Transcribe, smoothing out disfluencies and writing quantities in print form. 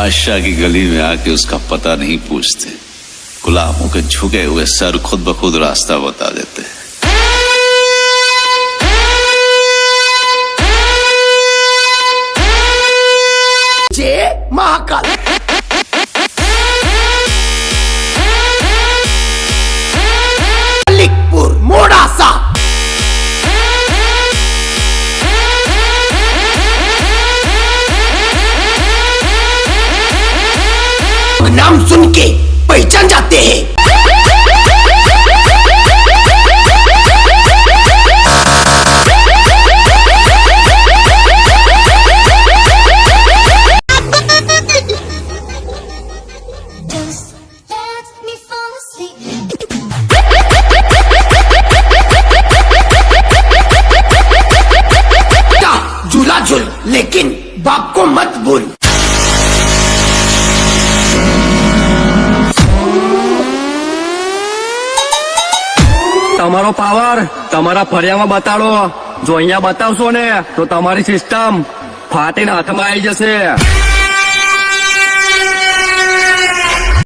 बादशाह की गली में आके उसका पता नहीं पूछते, गुलामों के झुके हुए सर खुद ब खुद रास्ता बता देते हैं। जय महाकाल। मलिकपुर मोडासा। नाम सुन के पहचान जाते हैं। झूला झूल लेकिन बाप को मत भूल। તમારો પાવર તમારા ફળિયામાં બતાડો. જો અહીંયા બતાવશો ને તો તમારી સિસ્ટમ ફાટીને હાથમાં આવી જશે.